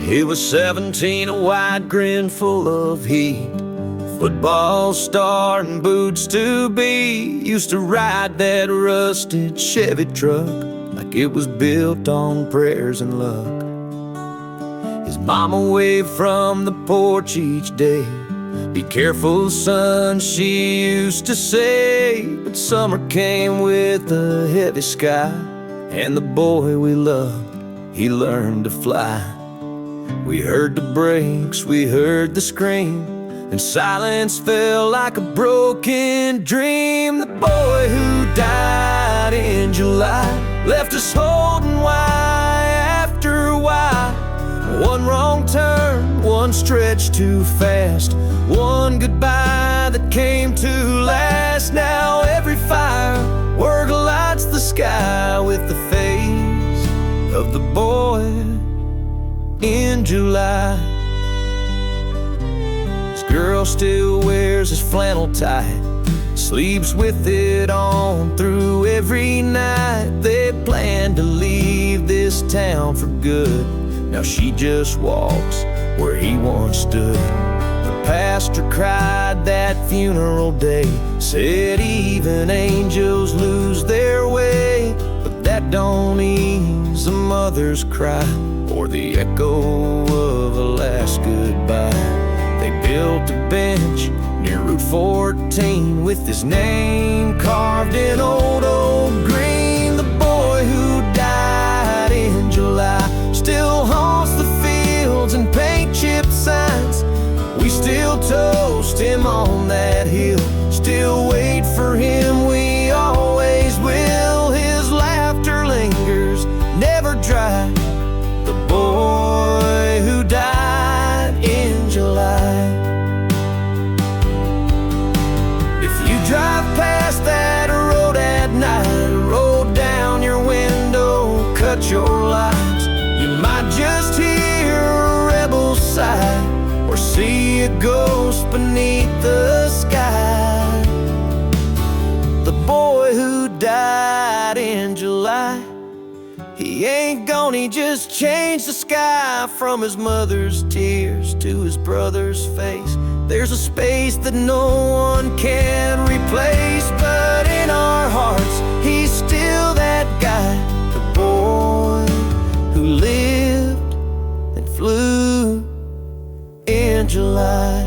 He was 17, a wide grin full of heat, football star and boots to be. Used to ride that rusted Chevy truck like it was built on prayers and luck. His mama waved from the porch each day. "Be careful, son," she used to say. But summer came with a heavy sky, and the boy we loved, he learned to fly. We heard the brakes, we heard the scream, and silence fell like a broken dream. The boy who died in July left us holding why after why. One wrong turn, one stretch too fast, one goodbye that came too last. Now every firework lights the sky with the face of the boy in July. His girl still wears his flannel tight, sleeps with it on through every night. They plan to leave this town for good. Now she just walks where he once stood. The pastor cried that funeral day, said even angels lose their way. But that don't ease a mother's cry or the echo of a last goodbye. They built a bench near Route 14 with his name carved in old green. The boy who died in July still haunts the fields and paint chip signs. We still toast him on that hill, still wait for him, we always will. His laughter lingers, never dry. The boy who died in July. If you drive past that road at night, roll down your window, cut your lights, you might just hear a rebel sigh or see a ghost beneath the sky. The boy who died in July, he ain't gone, he just changed the sky from his mother's tears to his brother's face. There's a space that no one can replace, but in our hearts, he's still that guy. The boy who lived and flew in July.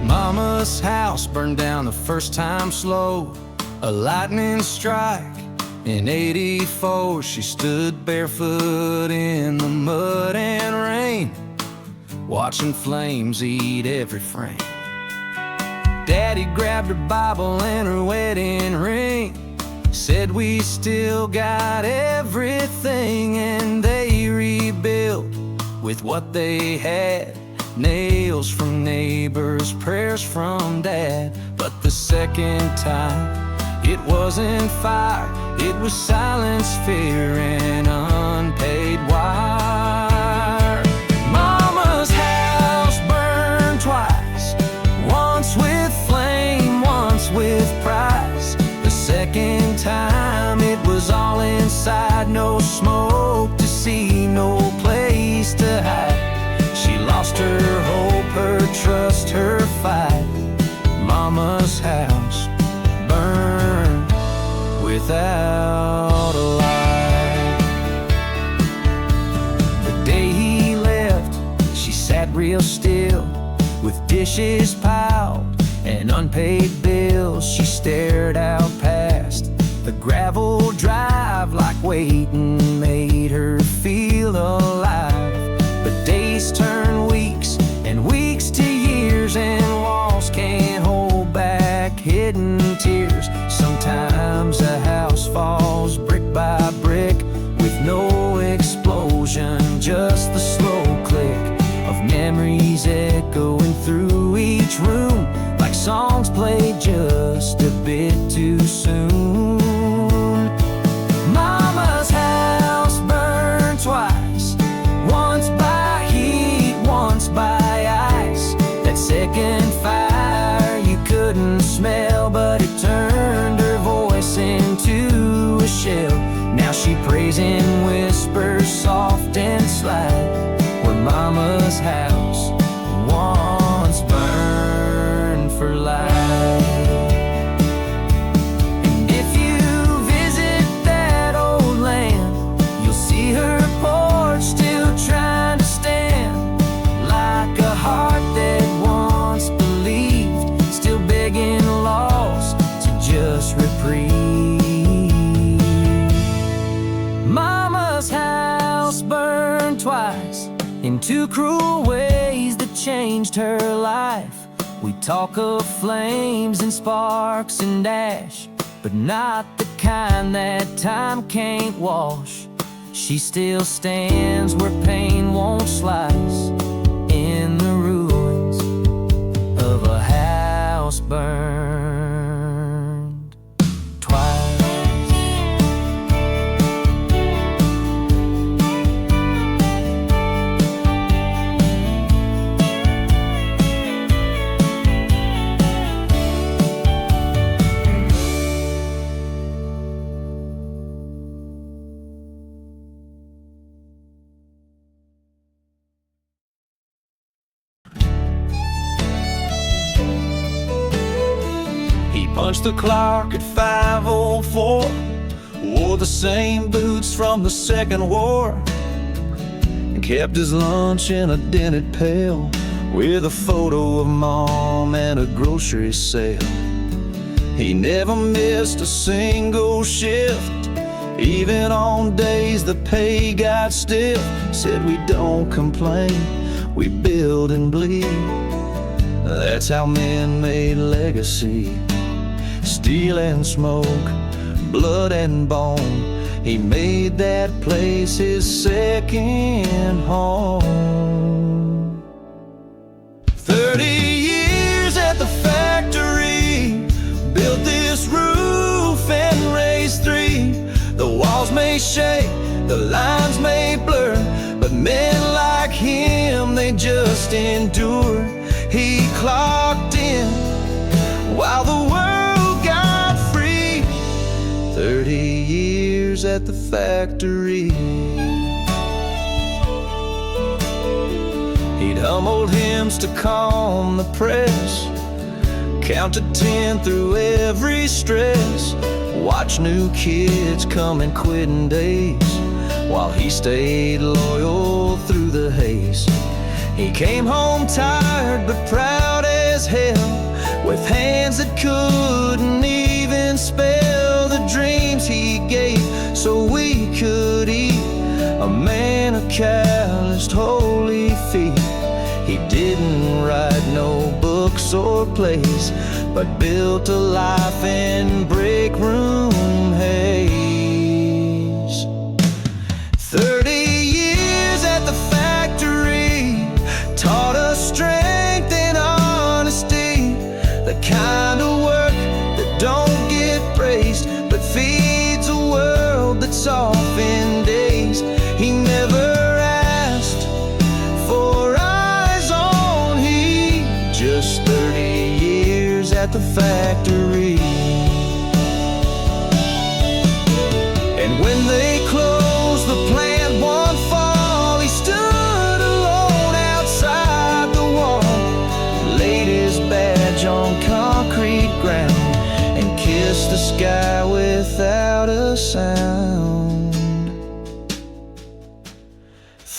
Mama's house burned down the first time slow, a lightning strike in '84. She stood barefoot in the mud and rain, watching flames eat every frame. Daddy grabbed her Bible and her wedding ring, said we still got everything, and they rebuilt with what they had. Nails from neighbors, prayers from Dad. But the second time, it wasn't fire, it was silence, fear, and unpaid wire. Mama's house burned twice, once with flame, once with price. The second time, it was all inside, no smoke to see, no place to hide. She lost her hope, her trust, her fight. Mama's house burned without a light. The day he left, she sat real still, with dishes piled and unpaid bills. She stared out past the gravel drive like waiting made her feel alive. But days turn weeks, and weeks to years, and walls can't hold back hidden tears. Sometimes a house falls brick by brick with no explosion, just stays in whispers soft and slight, where Mama's house once burned for life. And if you visit that old land, you'll see her porch still trying to stand, like a heart that once believed, still begging lost to just reprieve. Mama's house burned twice in two cruel ways that changed her life. We talk of flames and sparks and ash, but not the kind that time can't wash. She still stands where pain won't slice, in the ruins of a house burned twice. Punched the clock at 5:04, wore the same boots from the Second War, and kept his lunch in a dented pail with a photo of Mom and a grocery sale. He never missed a single shift, even on days the pay got stiff. Said we don't complain, we build and bleed. That's how men made legacy. Steel and smoke, blood and bone, he made that place his second home. 30 years at the factory, built this roof and raised 3. The walls may shake, the lines may blur, but men like him, they just endure. He clocked in while the world 30 years at the factory. He'd hum old hymns to calm the press, count to 10 through every stress, watch new kids come and quit in days, while he stayed loyal through the haze. He came home tired but proud as hell, with hands that couldn't even spell the dreams he gave so we could eat. A man of calloused holy feet. He didn't write no books or plays, but built a life in break room haze. 30 years at the factory taught us strength and honesty, the kind of work that don't get praised but feeds a world that's off in days. He never asked for eyes on heat, just 30 years at the factory. And when they closed the plant one fall, he stood alone outside the wall, laid his badge on concrete ground, and kissed the sky without a sound.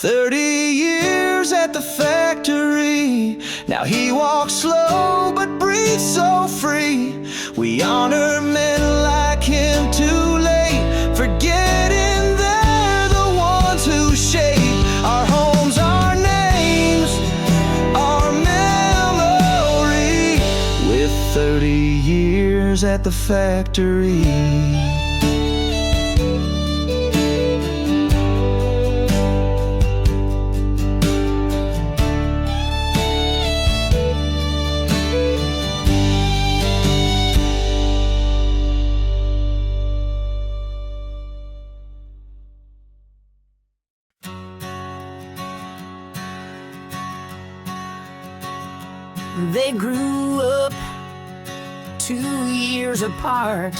30 years at the factory, now he walks slow but breathes so free. We honor men like him too late, forgetting they're the ones who shape our homes, our names, our memory. With 30 years at the factory. They grew up 2 years apart.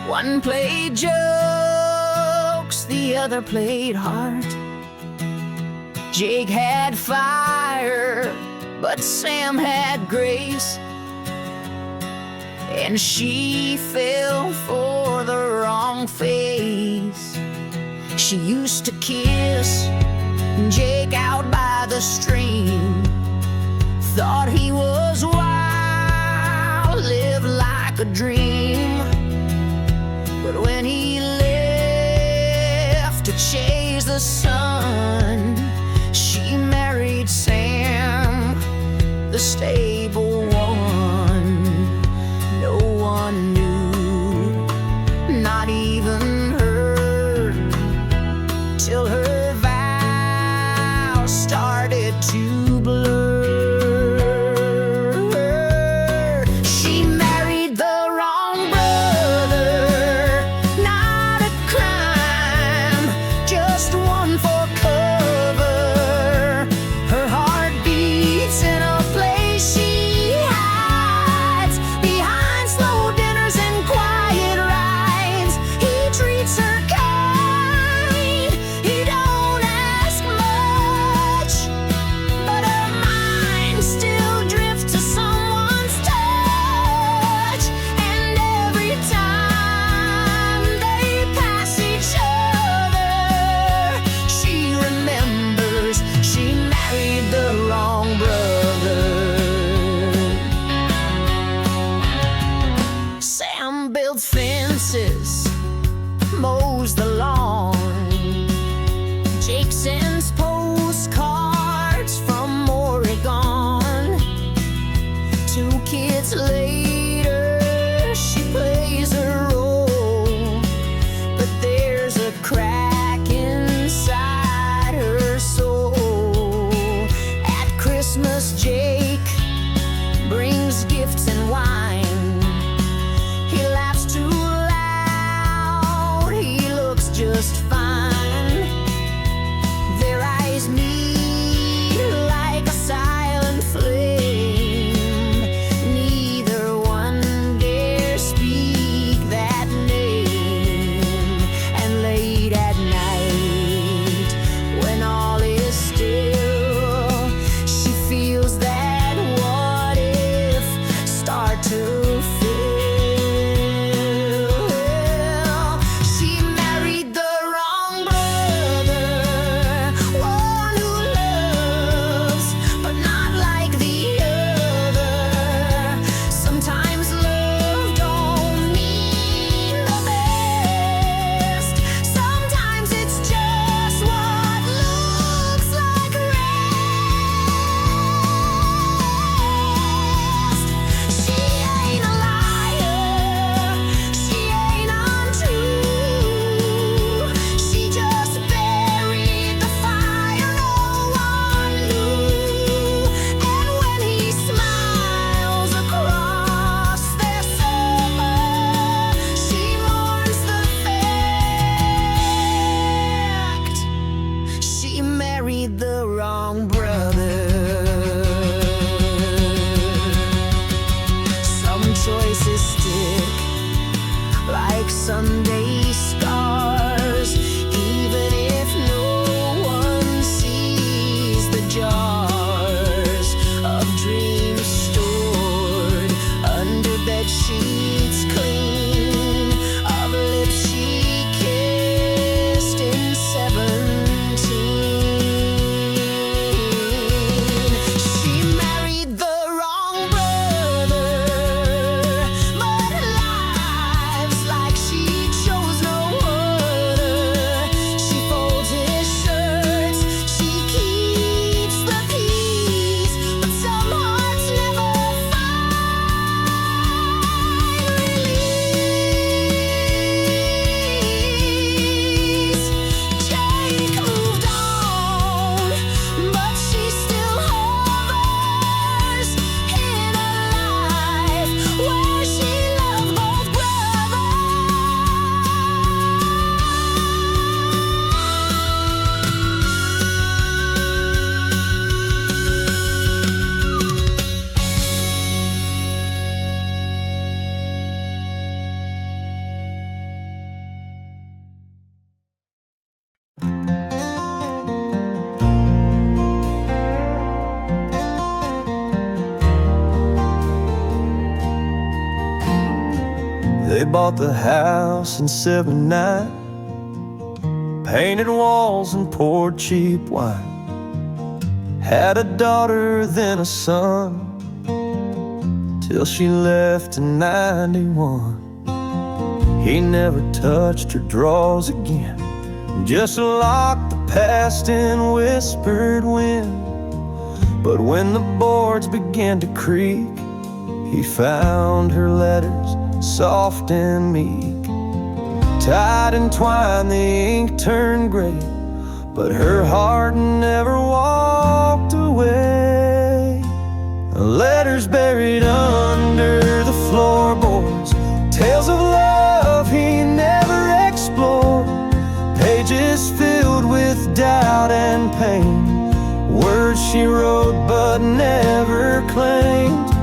One played just the other played heart. Jake had fire, but Sam had grace, and she fell for the wrong face. She used to kiss Jake out by the stream, thought he was wild, lived like a dream. But when he left to chase the sun, she married Sam, the stable one. No one knew, not even her, till her vows started to blur. She married the wrong brother, not a crime, just one for cover. Her heart beats in a place she hides, behind slow dinners and quiet rides. He treats her kind, he don't ask much, but her mind still drifts to someone's touch. And every time they pass each other, she remembers she married the wrong brother. Sam builds fences, mows the lawn. Jake sends postcards from Oregon. 2 kids later, she plays her role, but there's a crack inside her soul. At Christmas, Jake brings gifts and wine. He laughs too loud, he looks just fine. Their eyes meet like a silent flame. Neither one dare speak that name. And late at night, when all is still, she feels that what if start to fill. She married the wrong brother, one who loves, but not like the other. Sometimes love don't mean the best. Sometimes it's just what looks like rest. She ain't a liar, she ain't untrue. She just buried the fire no one knew. And when he smiles across their summer, she mourns the fact she married the wrong brother. Some choices stick like Sunday scars, even if no one sees the jars of dreams stored under bed sheets clean, of lips she kissed in 17. She married the wrong brother, but lives like she chose no They bought the house in '79, painted walls and poured cheap wine. Had a daughter, then a son, till she left in '91. He never touched her drawers again, just locked the past in whispered wind. But when the boards began to creak, he found her letters, soft and meek. Tied and twined, the ink turned gray, but her heart never walked away. Letters buried under the floorboards, tales of love he never explored. Pages filled with doubt and pain, words she wrote but never claimed.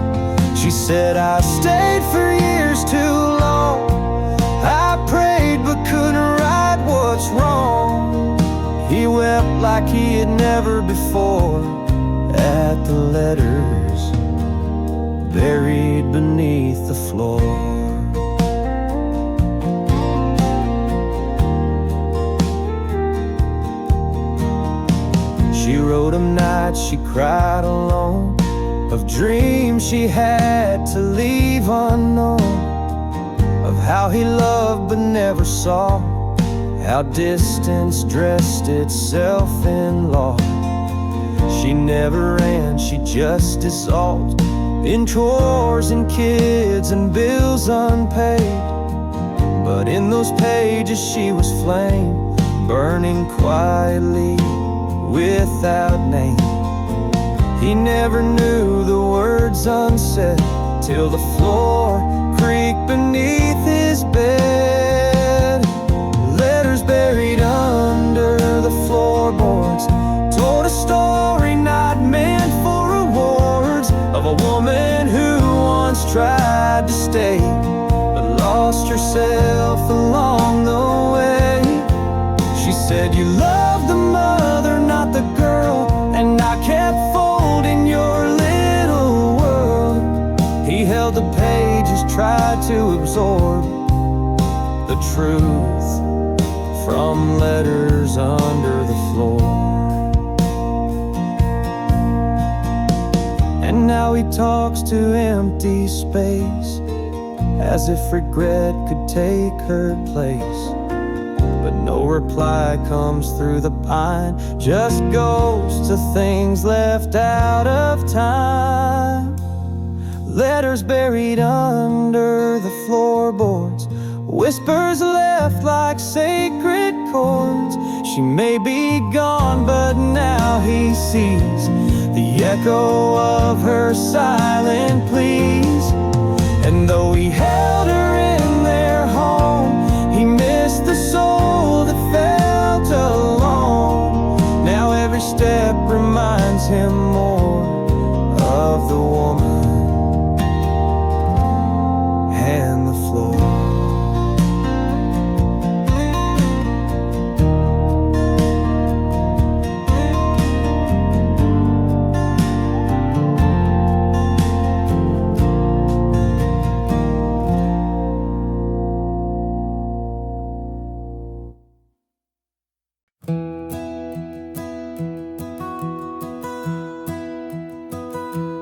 She said, I stayed for years too long. I prayed but couldn't right what's wrong. He wept like he had never before at the letters buried beneath the floor. She wrote him nights she cried alone, of dreams she had to leave unknown, of how he loved but never saw, how distance dressed itself in law. She never ran, she just dissolved in chores and kids and bills unpaid. But in those pages she was flame, burning quietly without name. He never knew the words unsaid, till the floor creaked beneath his bed. Letters buried under the floorboards told a story not meant for awards, of a woman who once tried to stay, but lost herself along the way. She said, you loved the mother, not the girl, and I kept folding your little world. He held the pages, tried to absorb the truth from letters under the floor. And now he talks to empty space, as if regret could take her place. But no reply comes through the pine, just ghosts of things left out of time. Letters buried under the floorboards, whispers left like sacred chords. She may be gone, but now he sees the echo of her silent pleas. And though he held her in their home, he missed the soul that felt alone. Now every step reminds him more of the woman and the floor.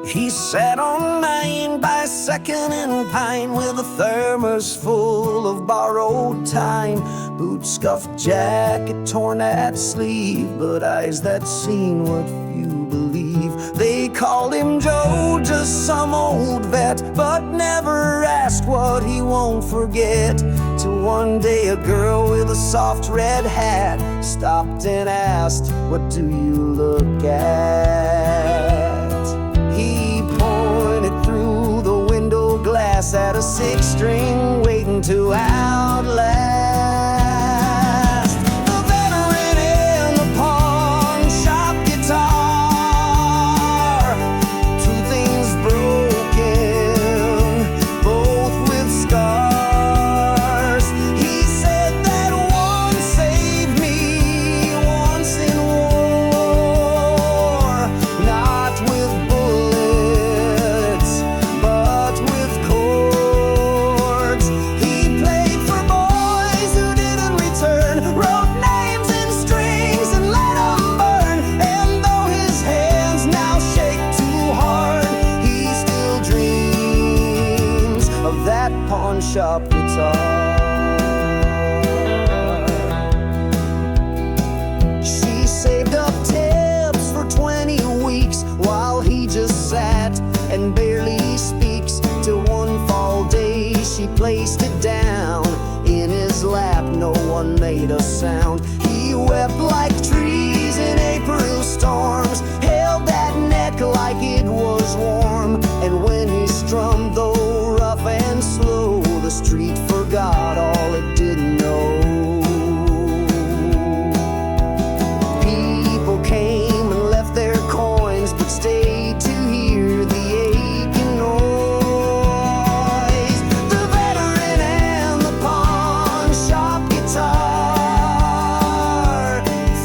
He sat on 9 by 2nd and Pine, with a thermos full of borrowed time. Boots scuffed, jacket torn at sleeve, but eyes that seen what few believe. They called him Joe, just some old vet, but never asked what he won't forget. Till one day a girl with a soft red hat stopped and asked, what do you look at? He pointed through the window glass at a 6-string waiting to outlast the veteran in the pawn shop guitar. Two things broken, both with scars. He said that one saved me once in war, not with bullets, but with chords. He guitar. She saved up tips for 20 weeks while he just sat and barely speaks. Till one fall day she placed it down in his lap. No one made a sound. He wept like trees in April storms, held that neck like it was warm. And when he strummed, though rough and slow, the street forgot all it didn't know. People came and left their coins, but stayed to hear the aching noise. The veteran and the pawn shop guitar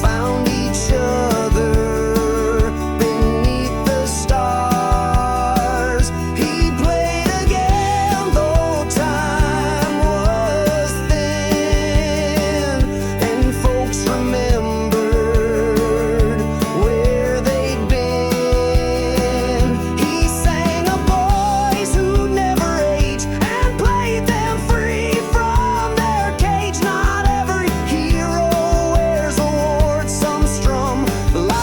found each other beneath the stars. He played again, though time was thin, and folks remembered where they'd been. He sang of boys who never age and played them free from their cage. Not every hero wears a wart, some strum like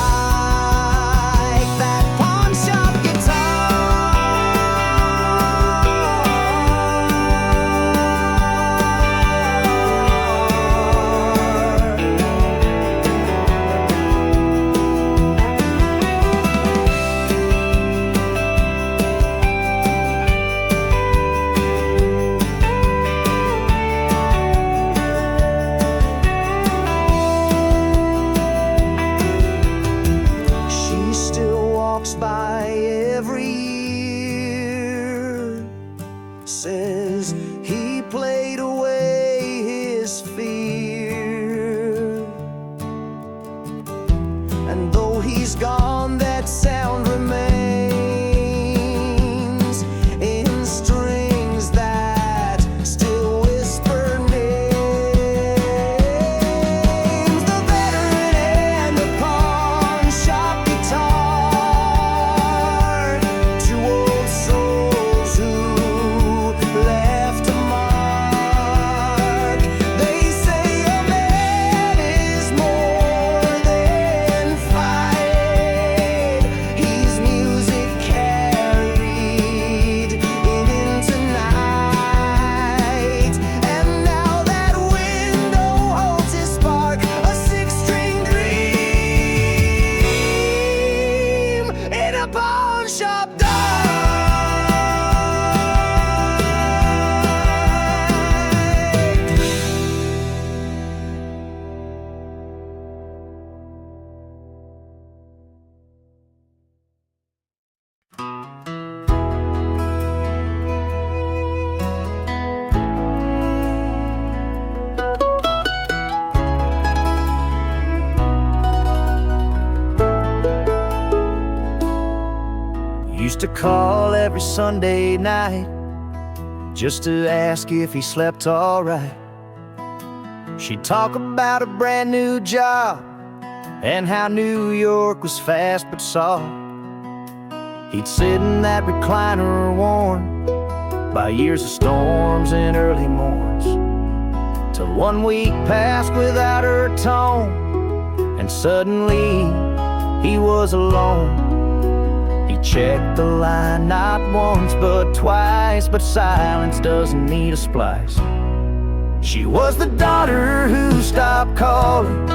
that pawn shop guitar. She still walks by every year, says he played away his fear. And though he's gone, that sound remains in strings that still whisper names. The veteran and the pawn shop guitar, two old souls who left a mark. They say a man is more than fight. He's music carried into night. And now that window holds his spark, a six-string dream in a pawn shop dark. Used to call every Sunday night just to ask if he slept alright. She'd talk about a brand new job and how New York was fast but soft. He'd sit in that recliner worn by years of storms and early morns, till 1 week passed without her tone, and suddenly he was alone. He checked the line not once but twice, but silence doesn't need a splice. She was the daughter who stopped calling.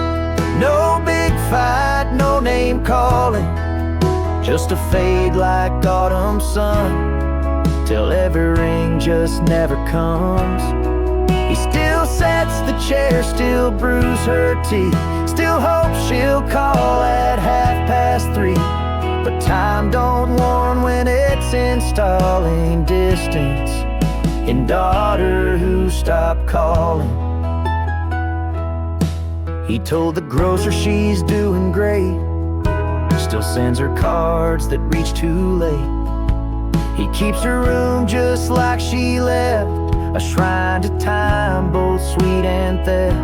No big fight, no name calling, just a fade like autumn sun, till every ring just never comes. He still sets the chair, still brews her tea, still hopes she'll call at 3:30. But time don't warn when it's installing distance in daughter who stopped calling. He told the grocer she's doing great, still sends her cards that reach too late. He keeps her room just like she left, a shrine to time, both sweet and theft.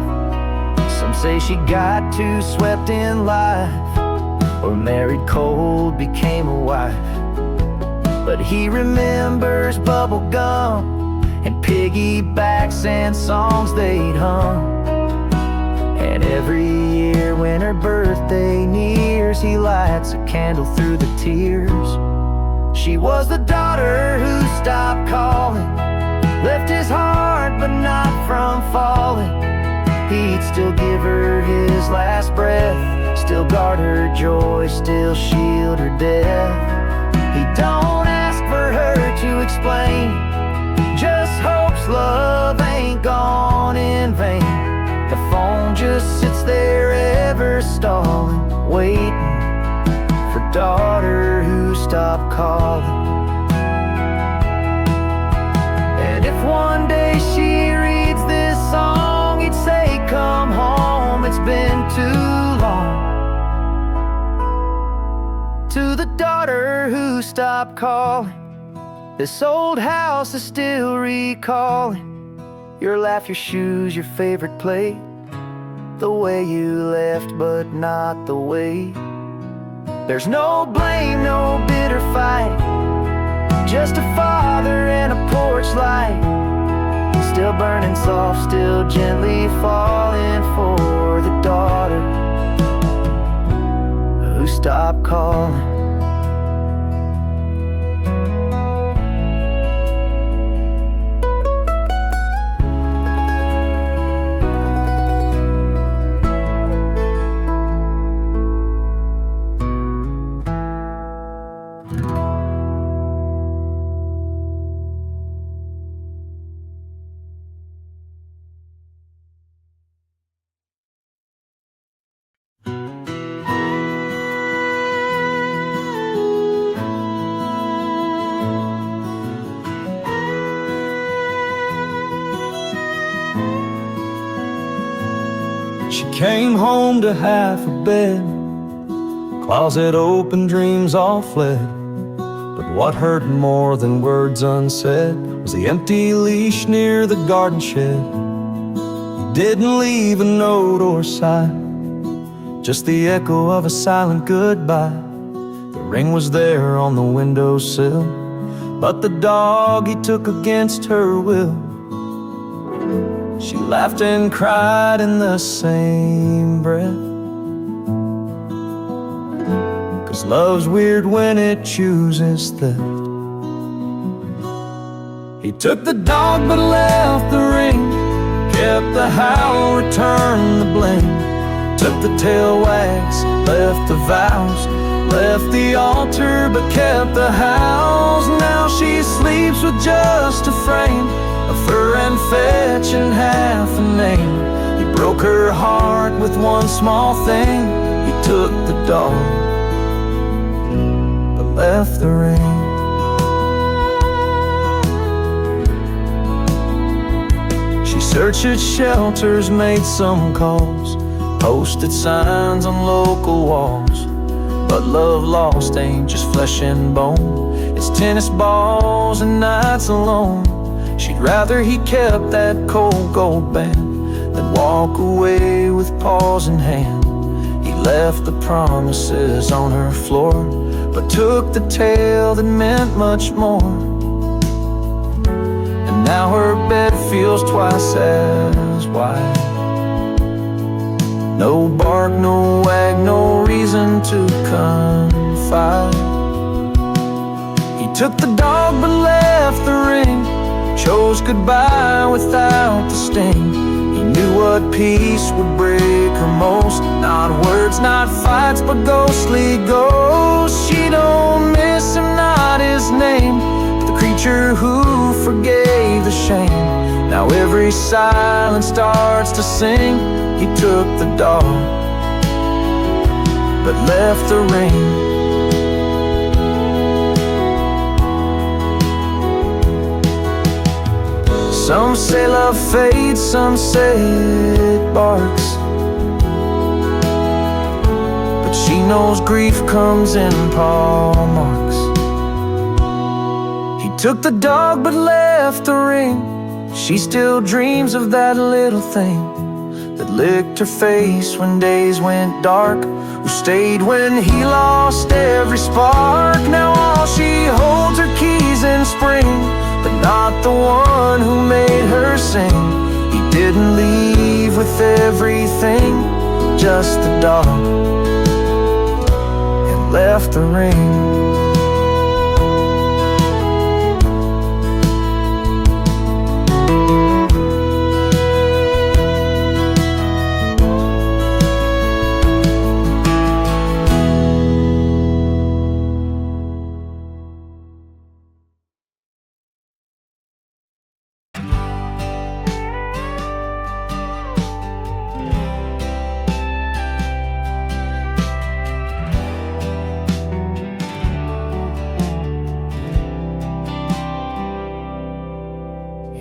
Some say she got too swept in life, or married cold, became a wife. But he remembers bubble gum and piggybacks and songs they'd hum. And every year when her birthday nears, he lights a candle through the tears. She was the daughter who stopped calling, left his heart but not from falling. He'd still give her his last breath, still guard her joy, still shield her death. He don't ask for her to explain, just hopes love ain't gone in vain. The phone just sits there ever stalling, waiting for daughter who stopped calling. And if one day she reads this song, he'd say, come home, it's been too long. To the daughter who stopped calling, this old house is still recalling your laugh, your shoes, your favorite plate, the way you left but not the way. There's no blame, no bitter fight, just a father and a porch light, still burning soft, still gently falling for the daughter who stopped calling. She came home to half a bed, closet open, dreams all fled. But what hurt more than words unsaid was the empty leash near the garden shed. He didn't leave a note or sign, just the echo of a silent goodbye. The ring was there on the windowsill, but the dog he took against her will. She laughed and cried in the same breath, 'cause love's weird when it chooses theft. He took the dog but left the ring, kept the howl, returned the bling. Took the tail wags, left the vows, left the altar but kept the house. Now she sleeps with just a frame of fur and fetch and half a name. He broke her heart with one small thing. He took the dog but left the ring. She searched at shelters, made some calls, posted signs on local walls. But love lost ain't just flesh and bone, it's tennis balls and nights alone. She'd rather he kept that cold gold band than walk away with paws in hand. He left the promises on her floor, but took the tale that meant much more. And now her bed feels twice as wide. No bark, no wag, no reason to confide. He took the dog but left the ring, chose goodbye without the sting. He knew what peace would break her most, not words, not fights, but ghostly ghosts. She don't miss him, not his name, but the creature who forgave the shame. Now every silence starts to sing. He took the dog but left the ring. Some say love fades, some say it barks, but she knows grief comes in paw marks. He took the dog but left the ring. She still dreams of that little thing that licked her face when days went dark, who stayed when he lost every spark. Now all she holds are keys in spring, but not the one who made her sing. He didn't leave with everything, just the dog, and left the ring.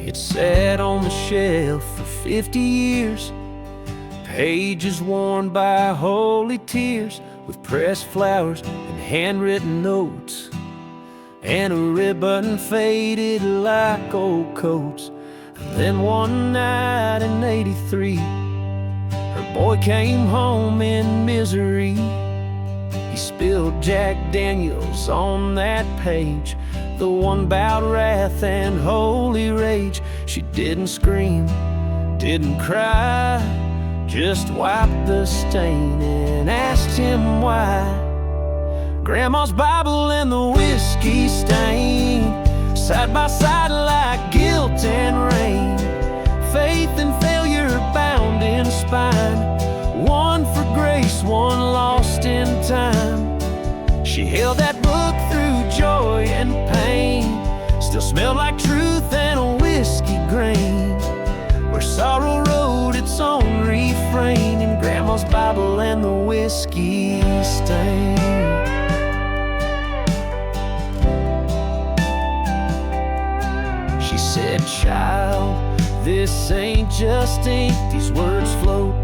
It sat on the shelf for 50 years, pages worn by holy tears, with pressed flowers and handwritten notes, and a ribbon faded like old coats. And then one night in '83, her boy came home in misery. He spilled Jack Daniels on that page, the one about wrath and holy rage. She didn't scream, didn't cry, just wiped the stain and asked him why. Grandma's Bible and the whiskey stain, side by side like guilt and rain, faith and failure bound in spine, one for grace, one lost in time. She held that book through joy and pain, still smelled like truth and a whiskey grain, where sorrow wrote its own refrain in Grandma's Bible and the whiskey stain. She said, "Child, this ain't just ink, these words float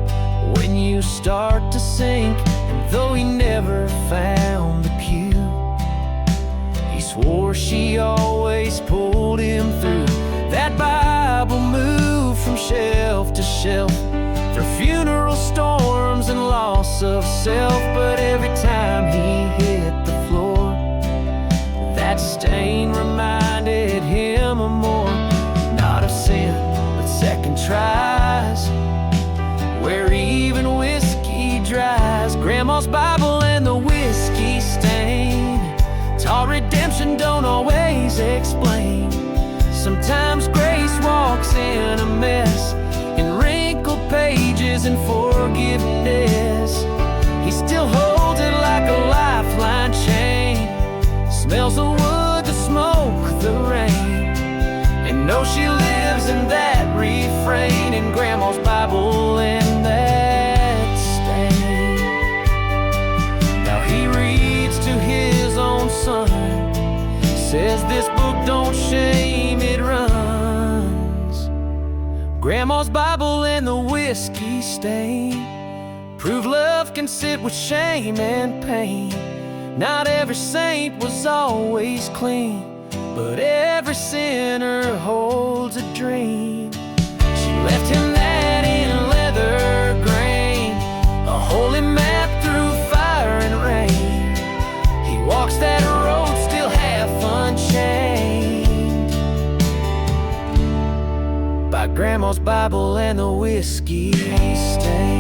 when you start to sink." And though he never found the pew, he swore she always pulled him through. That Bible moved from shelf to shelf, through funeral storms and loss of self. But every time he hit the floor, that stain reminded him of more, not of sin, but second tries, where even whiskey dries. Grandma's Bible and the whiskey stain taught redemption don't always explain. Sometimes grace walks in a mess, in wrinkled pages and forgiveness. He still holds it like a lifeline chain, smells the wood, the smoke, the rain, and knows she lives in that refrain in Grandma's Bible and that stain. Now he reads to his own son, says this book don't shame, it runs. Grandma's Bible and the whiskey stain prove love can sit with shame and pain. Not every saint was always clean, but every sinner holds a dream. She left him that in leather grain, a holy map through fire and rain. He walks that road still half unchained by Grandma's Bible and the whiskey stain.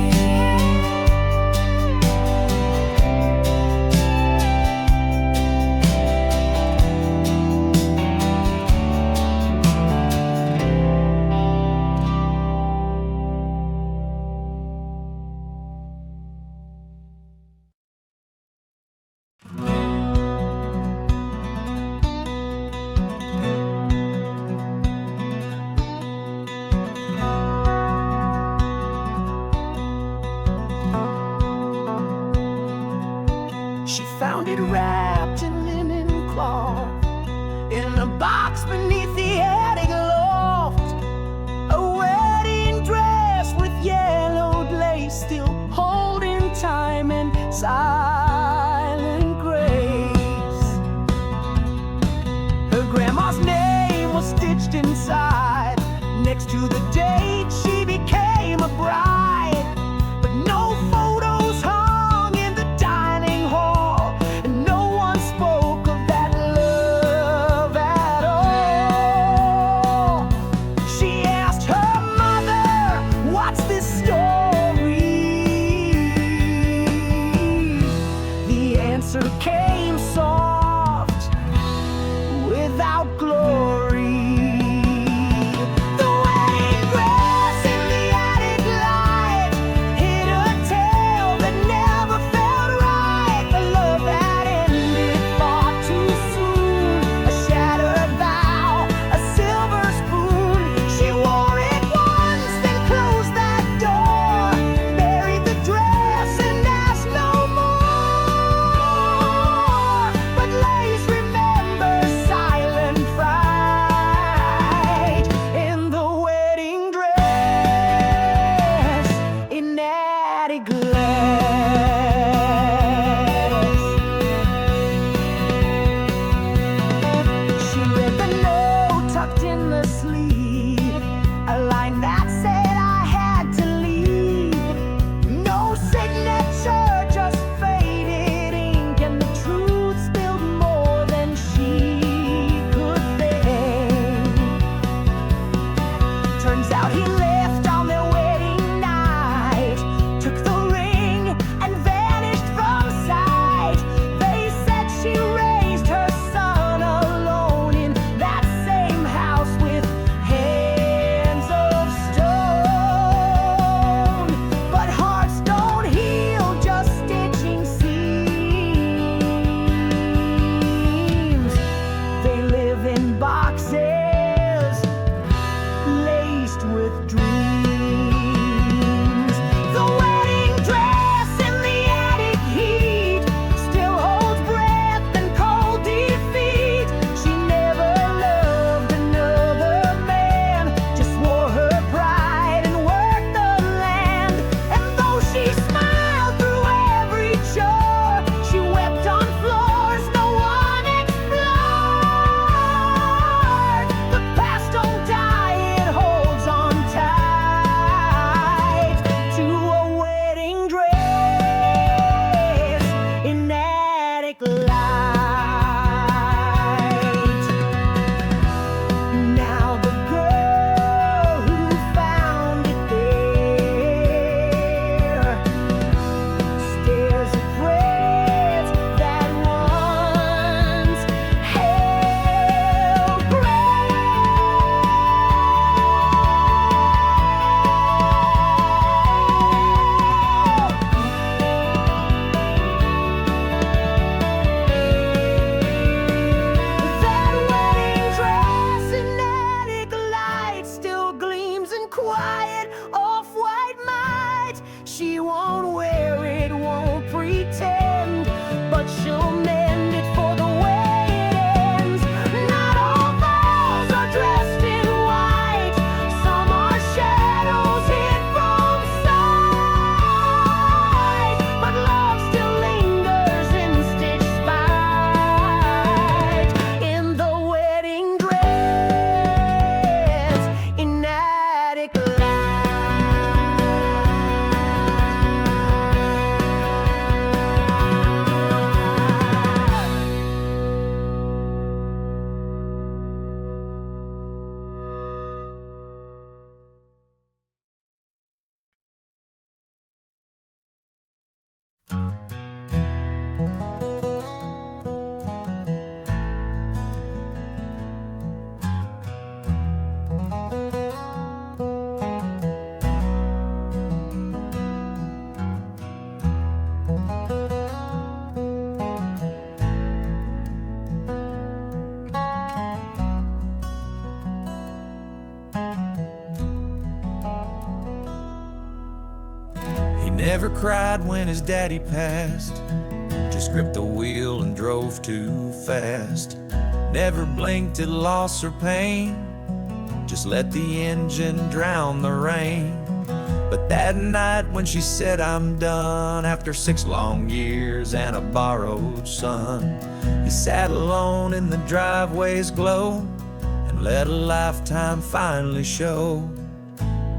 She found it wrapped in linen cloth, in a box beneath the attic loft. A wedding dress with yellowed lace, still holding time and silent grace. Her grandma's name was stitched inside, next to the date she became a bride. But no photos hung in the dining hall, and no one spoke of that love at all. Turns out he left on their wedding night, took the ring and vanished from sight. They said she raised her son alone in that same house with hands of stone. But hearts don't heal, just stitching seams. They live in boxes laced with dreams. The wedding dress in the attic heat still holds breath and cold defeat. She never loved another man, just wore her pride and worked the land. And though she smiled through every chore, she wept on floors no one explored. The past don't die, it holds on tight to a wedding dress in attic light. Now the girl who found it there stares at friends that once held That wedding dress in attic light still gleams in quiet off-white might. She won't wear it, won't pretend, but she'll mend it for the way it ends. Not all dolls are dressed in white, some are shadows hid from sight. But love still lingers in stitched spite in the wedding dress in attic He never cried when his daddy passed, just gripped the wheel and drove too fast. Never blinked at loss or pain, just let the engine drown the rain. But that night when she said I'm done, after 6 long years and a borrowed son, he sat alone in the driveway's glow and let a lifetime finally show.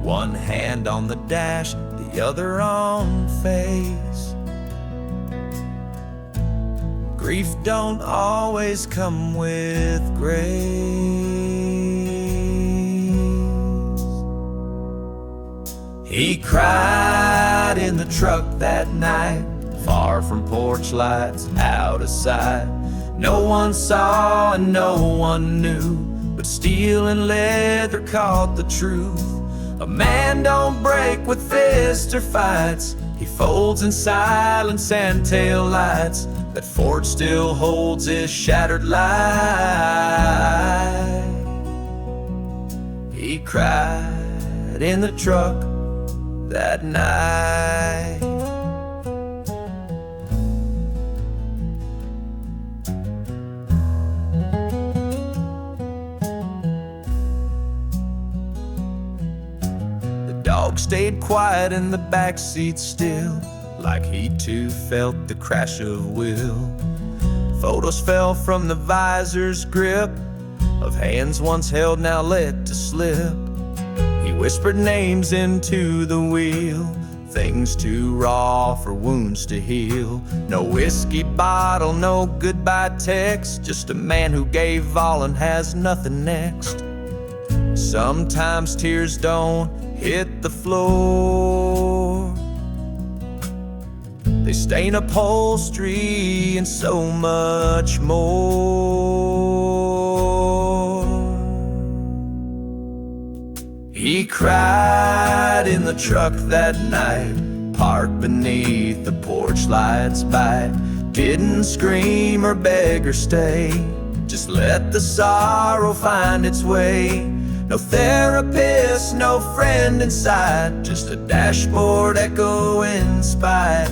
One hand on the dash, the other on face. Grief don't always come with grace. He cried in the truck that night, far from porch lights, out of sight. No one saw and no one knew, but steel and leather caught the truth. A man don't break with fists or fights, he folds in silence and tail lights. That forge still holds his shattered life. He cried in the truck that night. The dog stayed quiet in the backseat still, like he too felt the crash of will. Photos fell from the visor's grip of hands once held, now let to slip. He whispered names into the wheel, things too raw for wounds to heal. No whiskey bottle, no goodbye text, just a man who gave all and has nothing next. Sometimes tears don't hit the floor. They stain upholstery and so much more. He cried in the truck that night, parked beneath the porch lights by. Didn't scream or beg or stay, just let the sorrow find its way. No therapist, no friend inside, just a dashboard echo in spite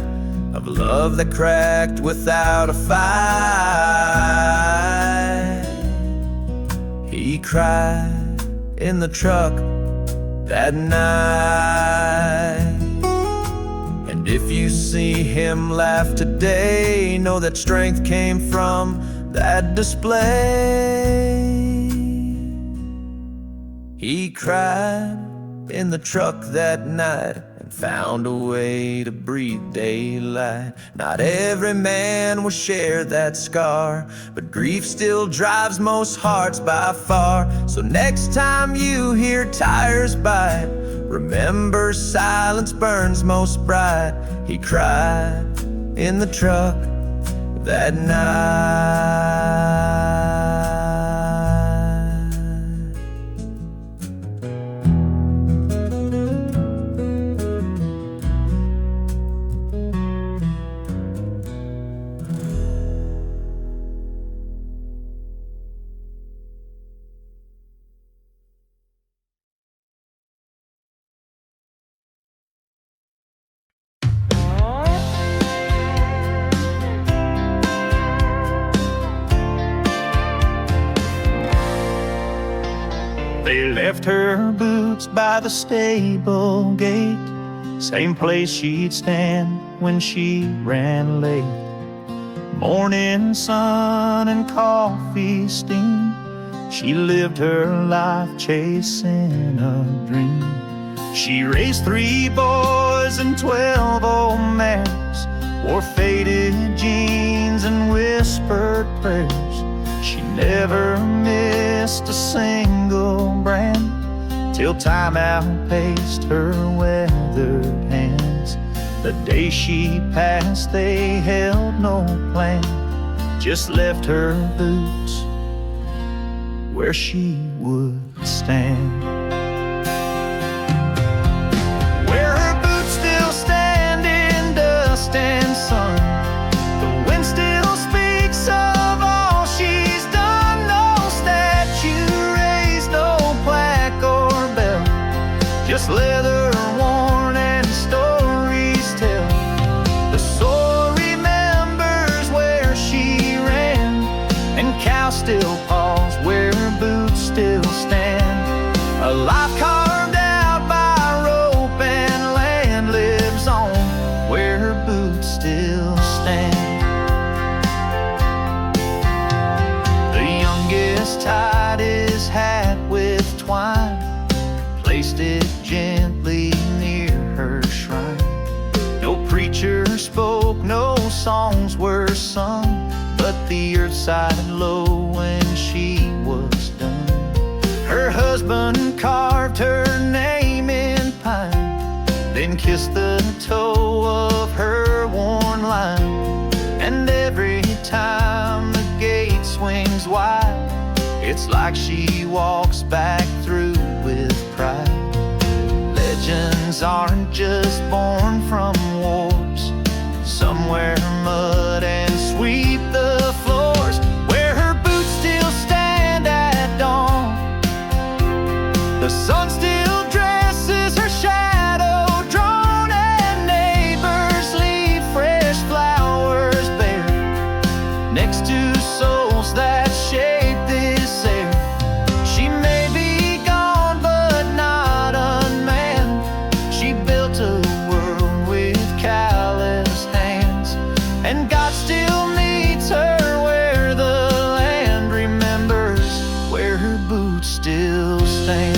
of a love that cracked without a fight. He cried in the truck that night. And if you see him laugh today, know that strength came from that display. He cried in the truck that night and found a way to breathe daylight. Not every man will share that scar, but grief still drives most hearts by far. So next time you hear tires bite, remember silence burns most bright. He cried in the truck that night. They left her boots by the stable gate, same place she'd stand when she ran late. Morning sun and coffee steam, she lived her life chasing a dream. She raised 3 boys and 12 old mares, wore faded jeans and whispered prayers. She never missed a single brand, till time outpaced her weathered hands. The day she passed, they held no plan, just left her boots where she would stand. Where her boots still stand in dust and sun, the wind still speaks of all she's done. No statue raised, no plaque or bell, just leather worn and stories tell. The soul remembers where she ran, and cows still pause where her boots still stand. A life carved out by rope and land lives on where her boots still stand. The youngest tied his hat with twine, placed it gently near her shrine. No preacher spoke, no songs were sung, but the earth sighed low when she was done. Her husband carved her name in pine, then kissed the toe of her worn line. And every time the gate swings wide, it's like she walks back through with pride. Legends aren't just born from wars, somewhere mud and sweep the floors. Where her boots still stand at dawn, the sun still dresses her shadow drawn, and neighbors leave fresh flowers bare next to souls that shape this air. She may be gone but not unmanned, she built a world with calloused hands, and God still meets her where the land remembers where her boots still stand.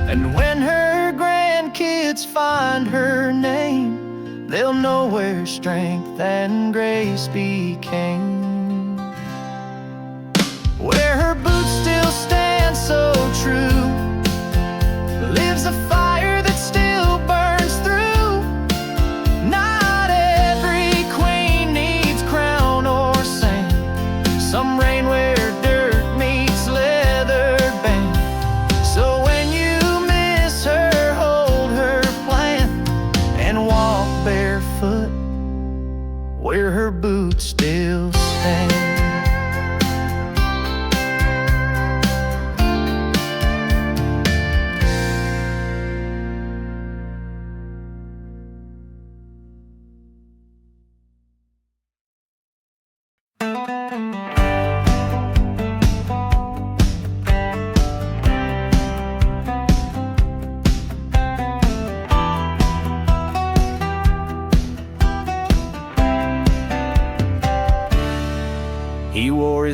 And when her grandkids find her name, they'll know where strength and grace became. Where her boots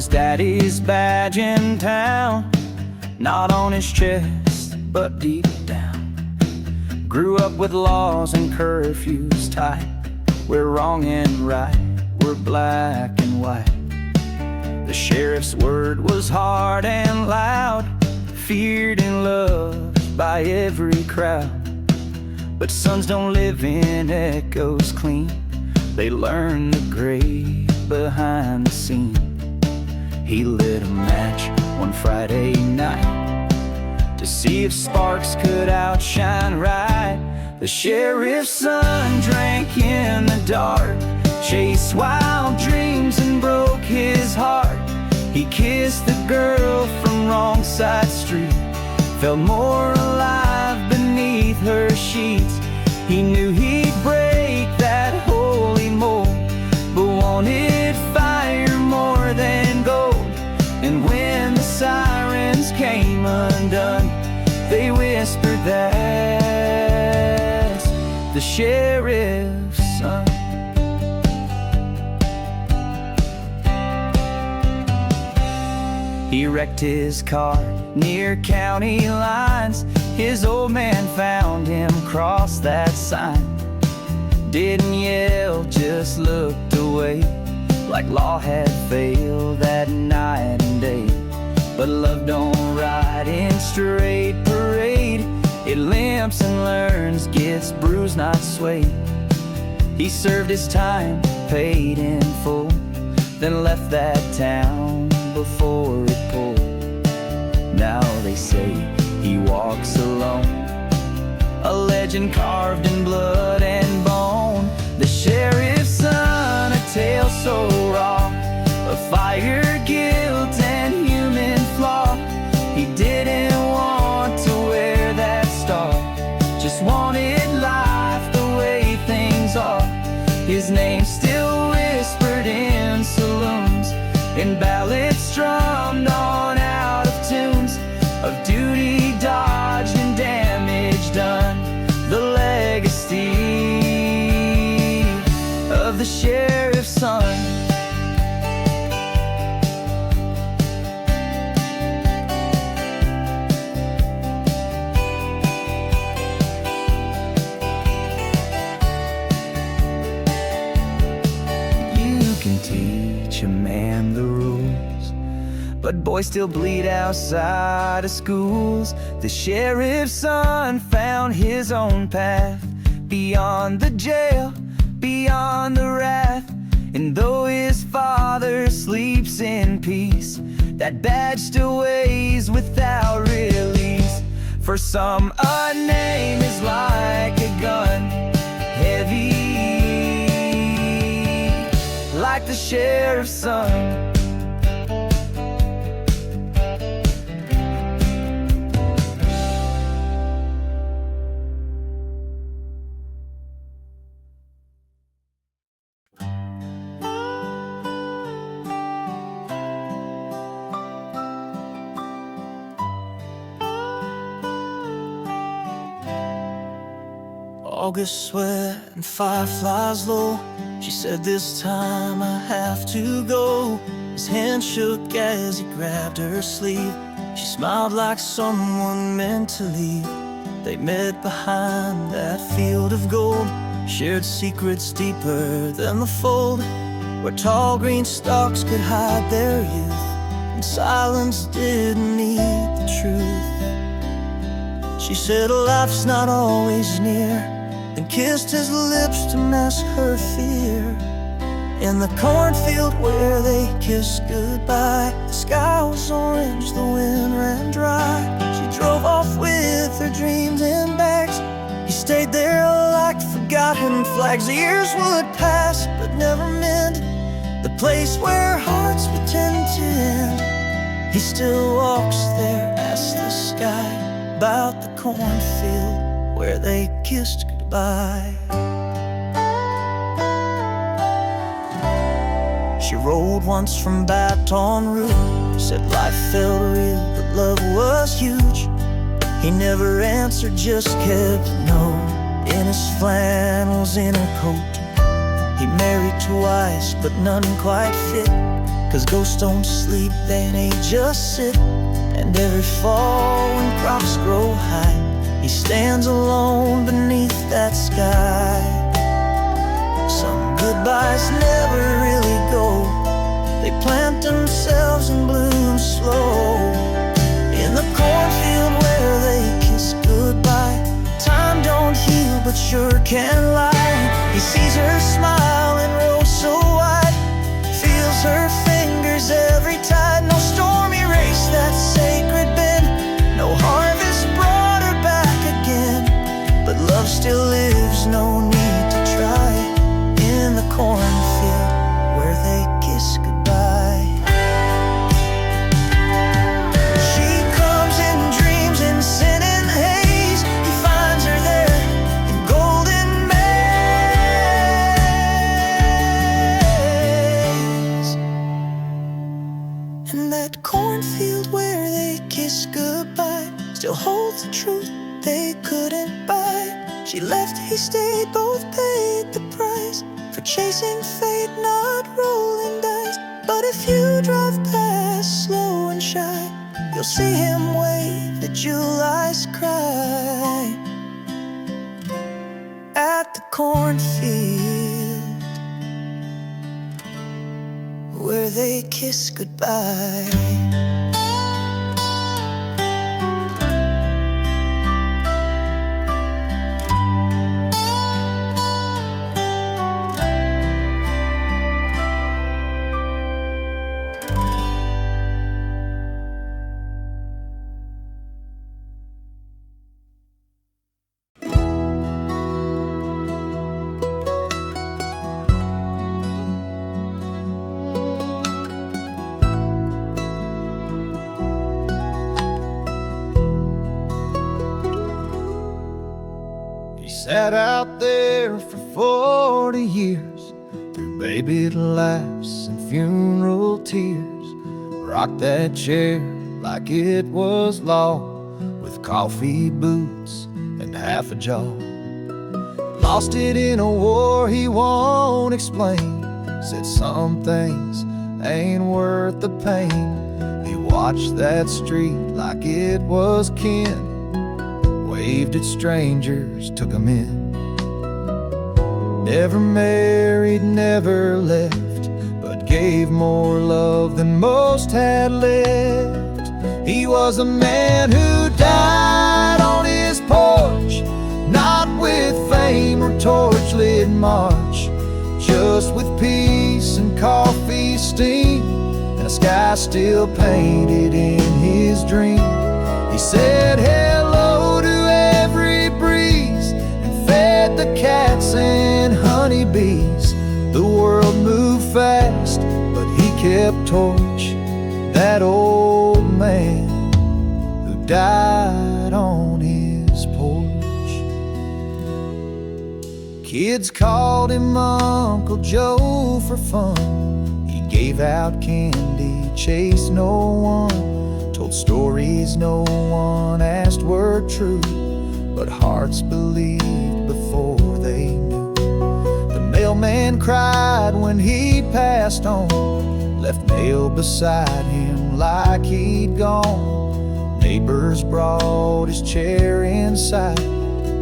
his daddy's badge in town, not on his chest, but deep down. Grew up with laws and curfews tight, where wrong and right were black and white. The sheriff's word was hard and loud, feared and loved by every crowd. But sons don't live in echoes clean, they learn the grave behind the scene. He lit a match one Friday night to see if sparks could outshine right. The sheriff's son drank in the dark, chased wild dreams and broke his heart. He kissed the girl from wrong side street, felt more alive beneath her sheets. He knew he'd break that holy mold, but wanted fire more than gold. And when the sirens came undone, they whispered, that's the sheriff's son. He wrecked his car near county lines. His old man found him, crossed that sign. Didn't yell, just looked away, like law had failed that night and day. But love don't ride in straight parade, it limps and learns, gets bruised, not swayed. He served his time, paid in full, then left that town before it pulled. Now they say he walks alone, a legend carved in blood and bone. The sheriff's son, a tale so raw, of fire, guilt, and human flaw. He didn't want to wear that star, just wanted life the way things are. His name still whispered in saloons, in ballads strummed on out of tunes, of duty dodged and damage done. The legacy of the sheriff's son. You can teach a man the rules, but boys still bleed outside of schools. The sheriff's son found his own path, beyond the jail, beyond the wrath. And though his father sleeps in peace, that badge still weighs without release. For some, a name is like a gun, heavy, like the sheriff's son. August sweat and fireflies low. She said, this time I have to go. His hand shook as he grabbed her sleeve. She smiled like someone meant to leave. They met behind that field of gold, shared secrets deeper than the fold, where tall green stalks could hide their youth, and silence didn't need the truth. She said, life's not always near, and kissed his lips to mask her fear. In the cornfield where they kissed goodbye, the sky was orange, the wind ran dry. She drove off with her dreams in bags. He stayed there like forgotten flags. The years would pass, but never mend the place where hearts pretend to end. He still walks there, asks the sky about the cornfield where they kissed goodbye. She rode once from Baton Rouge, said life felt real, but love was huge. He never answered, just kept a note in his flannels inner coat. He married twice, but none quite fit. 'cause ghosts don't sleep, they just sit. And every fall when crops grow high, he stands alone beneath that sky. Some goodbyes never really go, they plant themselves and bloom slow. In the cornfield where they kiss goodbye, time don't heal but sure can lie. He sees her smile and rose so wide, feels her fingers every tide. No storm erased that sacred bend, no harvest brought her back again. But love still lives, no need to try. In the cornfield where they kiss goodbye, she comes in dreams in sin and haze. He finds her there in golden maze. And that cornfield where they kiss goodbye still holds the truth they couldn't buy. She left, he stayed, both paid the price for chasing fate, not rolling dice. But if you drive past slow and shy, you'll see him wave at July's cry. At the cornfield where they kiss goodbye. Sat out there for 40 years, through babied laughs and funeral tears. Rocked that chair like it was law, with coffee boots and half a jaw. Lost it in a war he won't explain, said some things ain't worth the pain. He watched that street like it was kin, waved at strangers, took 'em in. Never married, never left, but gave more love than most had left. He was a man who died on his porch, not with fame or torch-lit march, just with peace and coffee steam, and a sky still painted in his dream. He said hello to every breeze and fed the cats and honeybees. The world moved fast, but he kept torch. That old man who died on his porch. Kids called him Uncle Joe for fun. He gave out candy, chased no one, told stories no one asked were true, but hearts believed before they knew. The mailman cried when he passed on, left mail beside him like he'd gone. Neighbors brought his chair inside,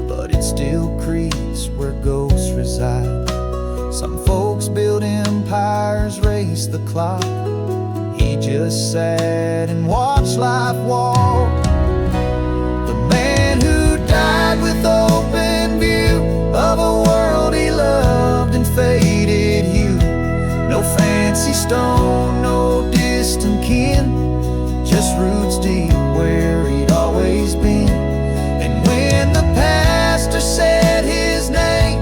but it still creaks where ghosts reside. Some folks build empires, race the clock. He just sat and watched life walk. The man who died with open view of a world he loved in faded hue. No fancy stone, no distant kin, just roots deep where he'd always been. And when the pastor said his name,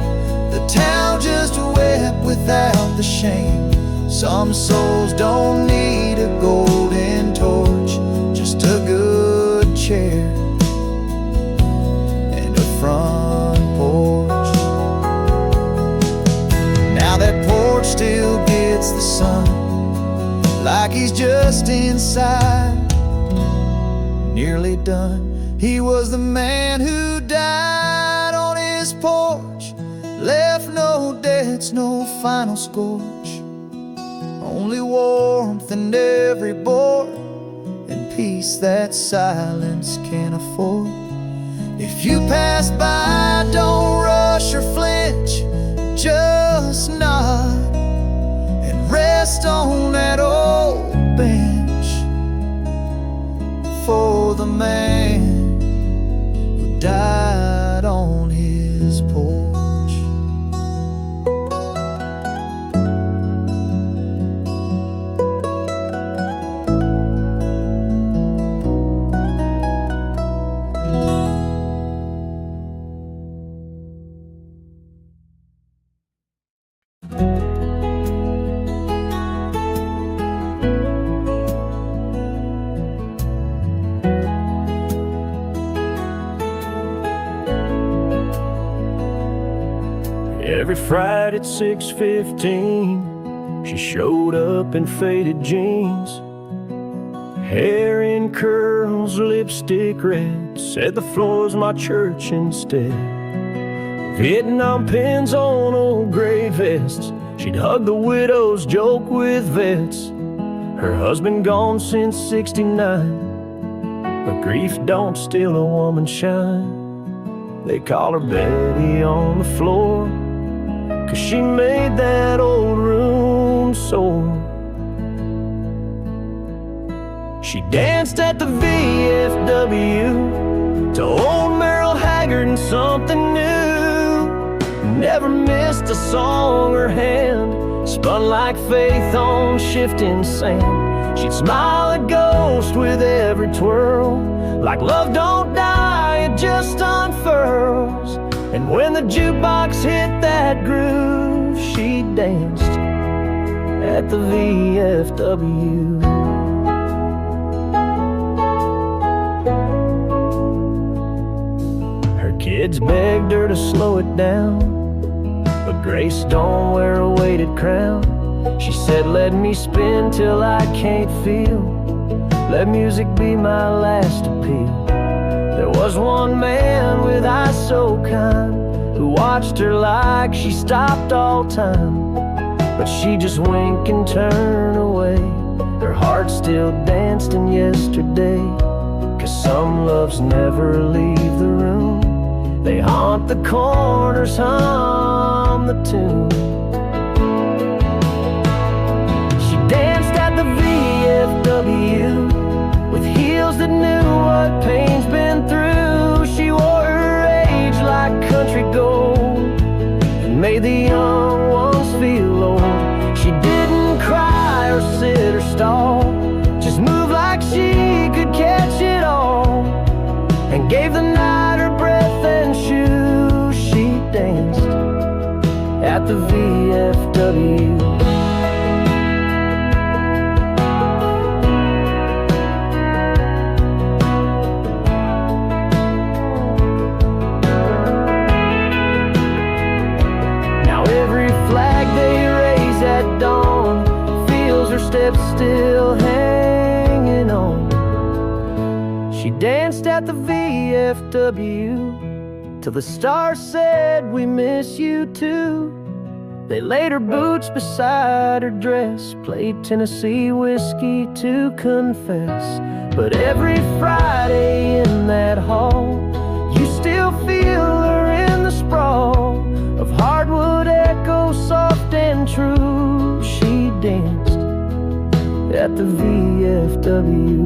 the town just wept without the shame. Some souls don't need a golden torch, just a good chair and a front porch. Now that porch still gets the sun, like he's just inside, nearly done. He was the man who died on his porch, left no debts, no final scorch. only warmth in every board, and peace that silence can't afford. If you pass by, don't rush or flinch, just nod and rest on that old bench for the man who died on his porch. Every Friday at 6:15, she showed up in faded jeans, hair in curls, lipstick red, said the floor's my church instead. Vietnam pins on old gray vests, she'd hug the widows, joke with vets. Her husband gone since '69, but grief don't steal a woman's shine. They call her Betty on the floor, 'cause she made that old room sore. She danced at the VFW to old Merle Haggard and something new. Never missed a song her hand spun like faith on shifting sand. She'd smile at ghosts with every twirl, like love don't die, it just unfurls. And when the jukebox hit that groove, she danced at the VFW. Her kids begged her to slow it down, but Grace don't wear a weighted crown. She said, let me spin till I can't feel, let music be my last appeal. There was one man with eyes so kind, who watched her like she stopped all time. But she just winked and turned away, her heart still danced in yesterday. 'Cause some loves never leave the room, they haunt the corners, hum the tune. She danced at the VFW with heels that knew what pain's been through. She wore her age like country gold and made the young ones feel old. She didn't cry or sit or stall, just moved like she could catch it all, and gave the night her breath and shoes. She danced at the VFW. Steps still hanging on. She danced at the VFW till the stars said we miss you too. They laid her boots beside her dress, played Tennessee whiskey to confess. But every Friday in that hall, you still feel her in the sprawl of hardwood echoes soft and true. She danced at the VFW.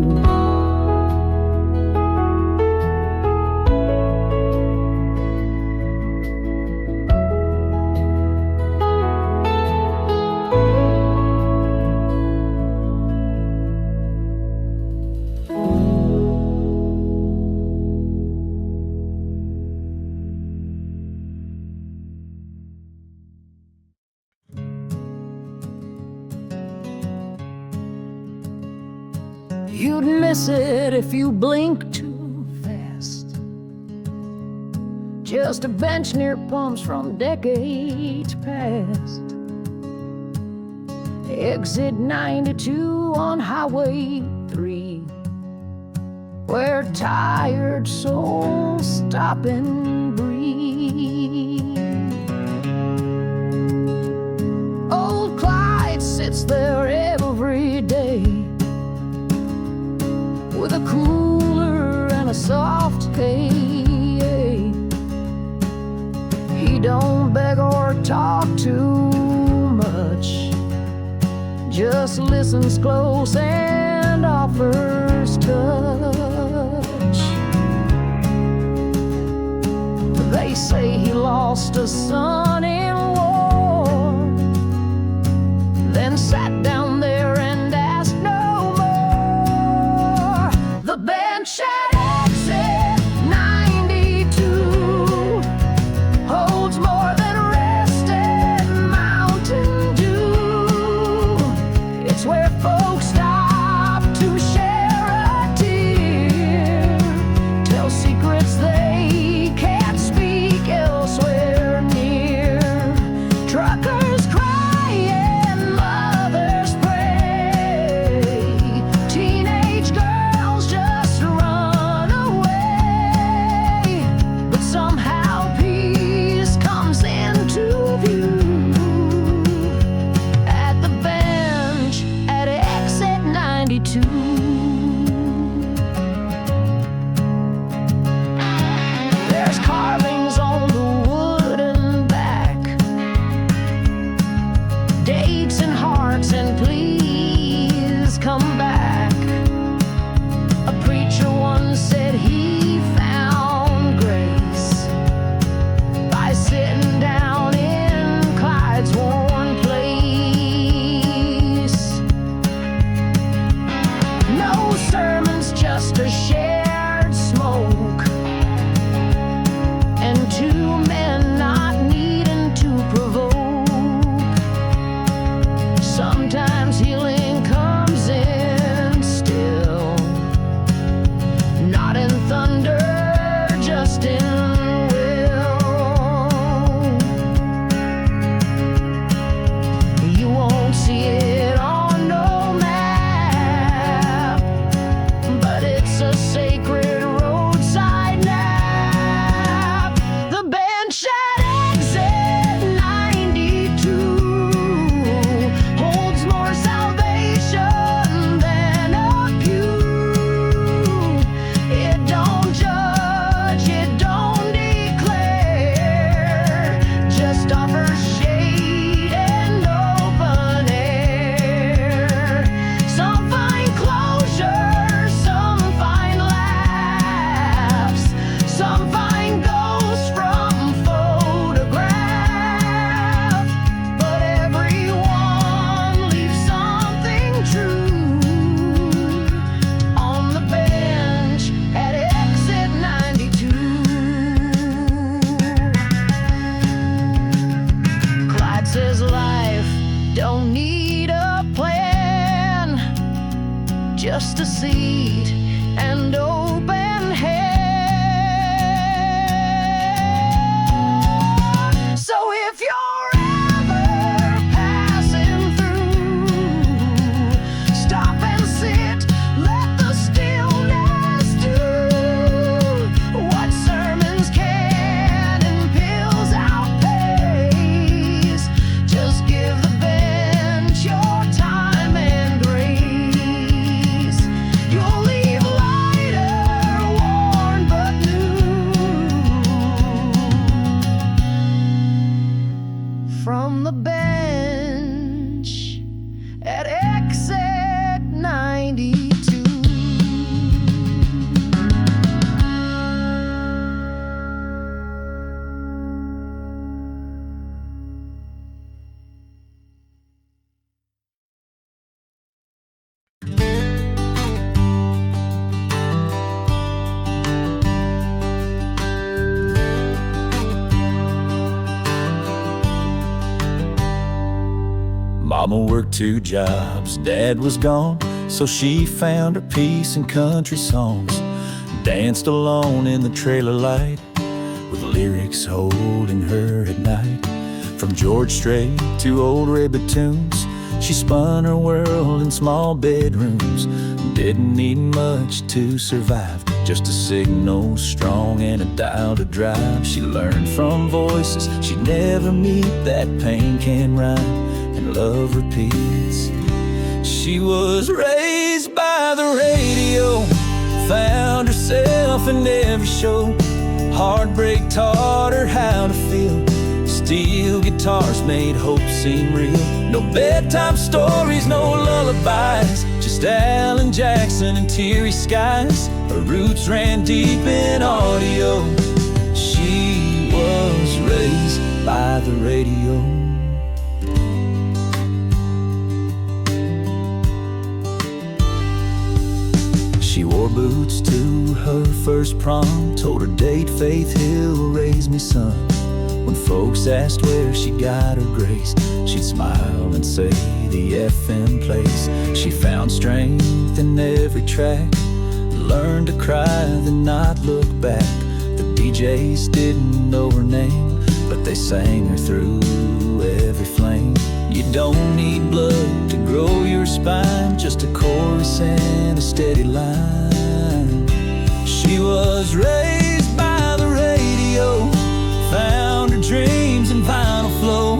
You'd miss it if you blink too fast. Just a bench near pumps from decades past. Exit 92 on Highway 3, where tired souls stop and breathe. Old Clyde sits there every day with a cooler and a soft hay. He don't beg or talk too much, just listens close and offers touch. They say he lost a son in war, then sat down there and asked no more. The bench at exit 92 holds more than rested Mountain Dew. It's where folks stop to share a tear, tell secrets they can't speak elsewhere near. Truckers crying, mothers pray, teenage girls just run away. But somehow peace comes into view at the bench at exit 92. There's carvings on the wooden back, dates and hearts and please come back. A preacher once said he found grace by sitting down in Clyde's worn place. No sermons, just a shared smoke, and two men not needing to provoke. Sometimes healing comes in still, not in thunder, just in will. You won't see it on no map, but it's a sacred roadside nap. The bench at exit 92 holds more salvation than a pew. It don't judge, it don't declare, just offers shade and open air. Some find closure, some find laughs, some find ghosts from photograph, but everyone leaves something true on the bench at exit 92. Clyde says life don't need a plan, just a seat and open hand. So if you're ever passing through, stop and sit, let the stillness do what sermons can and pills outpace. Just give the bench your time and grace. You'll leave lighter, worn but new, from the bench at exit 92. Mama worked 2 jobs, Dad was gone, so she found her peace in country songs. Danced alone in the trailer light, with lyrics holding her at night. From George Strait to old Ray tunes, she spun her world in small bedrooms. Didn't need much to survive, just a signal strong and a dial to drive. She learned from voices she'd never meet that pain can rhyme, and love repeats. She was raised by the radio, found herself in every show. Heartbreak taught her how to feel. Steel guitars made hope seem real. No bedtime stories, no lullabies, just Alan Jackson and teary skies. Her roots ran deep in audio. She was raised by the radio. She wore boots to her first prom, told her date Faith Hill raised me son. When folks asked where she got her grace, she'd smile and say the FM place. She found strength in every track, learned to cry then not look back. The DJs didn't know her name, but they sang her through every flame. You don't need blood to grow your spine, just a chorus and a steady line. She was raised by the radio, found her dreams in vinyl flow.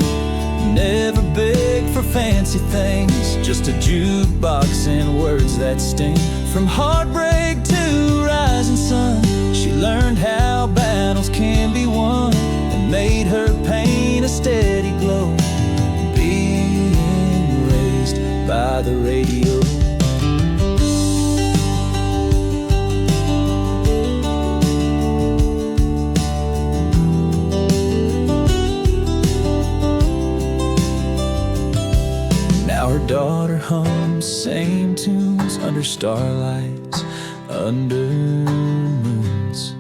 Never begged for fancy things, just a jukebox and words that sting. From heartbreak to rising sun, she learned how battles can be won, and made her pain a steady glow. Being raised by the radio. Her daughter hums same tunes under starlights, under moons.